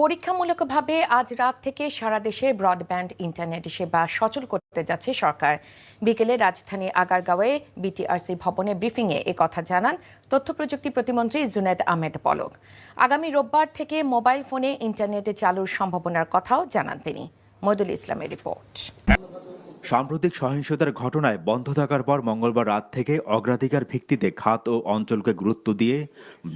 পরীক্ষামূলকভাবে আজ রাত থেকে সারা দেশে ব্রডব্যান্ড ইন্টারনেট সেবা সচল করতে যাচ্ছে সরকার। বিকেলে রাজধানী আগারগাঁওয়ে বিটিআরসি ভবনে ব্রিফিংয়ে কথা জানান তথ্য প্রযুক্তি প্রতিমন্ত্রী জুনায়েদ আহমেদ পলক। আগামী রোববার থেকে মোবাইল ফোনে ইন্টারনেট চালুর সম্ভাবনার কথাও জানান তিনি। মইদুল ইসলামের রিপোর্ট। সাম্প্রতিক সহিংসতার ঘটনায় বন্ধ থাকার পর মঙ্গলবার রাত থেকে অগ্রাধিকার ভিত্তিতে খাত ও অঞ্চলকে গুরুত্ব দিয়ে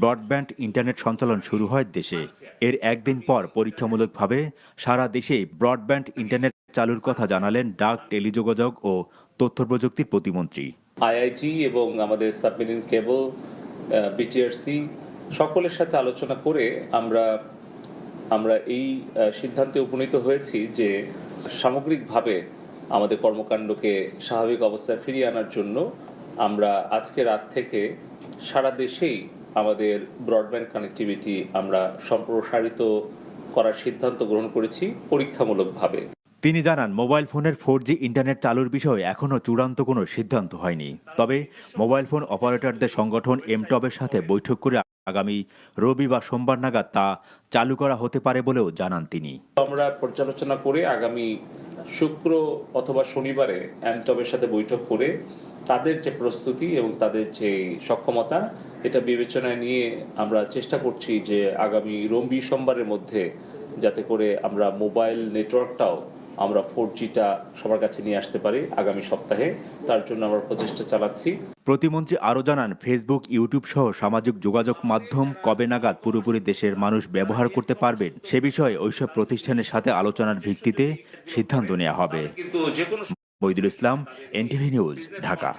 ব্রডব্যান্ড ইন্টারনেট সঞ্চালন শুরু হয় দেশে। এর একদিন পর পরীক্ষামূলকভাবে সারা দেশেই ব্রডব্যান্ড ইন্টারনেট চালুর কথা জানালেন ডাক, টেলিযোগাযোগ ও তথ্য প্রযুক্তির প্রতিমন্ত্রী। আইআইজি এবং আমাদের সাবমেরিন কেবল, বিটিআরসি সকলের সাথে আলোচনা করে আমরা এই সিদ্ধান্তে উপনীত হয়েছি যে সামগ্রিকভাবে আমাদের কর্মকাণ্ডকে স্বাভাবিক অবস্থায় ফিরিয়ে আনার জন্য আমরা আজকে রাত থেকে সারা দেশেই আমাদের ব্রডব্যান্ড কানেক্টিভিটি আমরা সম্প্রসারিত করার সিদ্ধান্ত গ্রহণ করেছি পরীক্ষামূলকভাবে। তিনি জানান, মোবাইল ফোনের 4G ইন্টারনেট চালুর বিষয়ে এখনও চূড়ান্ত কোনো সিদ্ধান্ত হয়নি। তবে মোবাইল ফোন অপারেটরদের সংগঠন এমটবের সাথে বৈঠক করে আগামী রবি বা সোমবার নাগাদ তা চালু করা হতে পারে বলেও জানান তিনি। আমরা পর্যালোচনা করে আগামী শুক্র অথবা শনিবারে এমটবের সাথে বৈঠক করে তাদের যে প্রস্তুতি এবং তাদের যে সক্ষমতা এটা বিবেচনায় নিয়ে আমরা চেষ্টা করছি যে আগামী রবি সোমবারের মধ্যে যাতে করে আমরা মোবাইল নেটওয়ার্কটাও আমরা 4Gটা সবার কাছে নিয়ে আসতে পারি আগামী সপ্তাহে। তার জন্য আমরা প্রচেষ্টা চালাচ্ছি। প্রতিমন্ত্রী আরও জানান, ফেসবুক, ইউটিউব সহ সামাজিক যোগাযোগ মাধ্যম কবে নাগাদ পুরোপুরি দেশের মানুষ ব্যবহার করতে পারবেন সে বিষয়ে ওইসব প্রতিষ্ঠানের সাথে আলোচনার ভিত্তিতে সিদ্ধান্ত নেওয়া হবে। মইদুল ইসলাম, এনটিভি নিউজ, ঢাকা।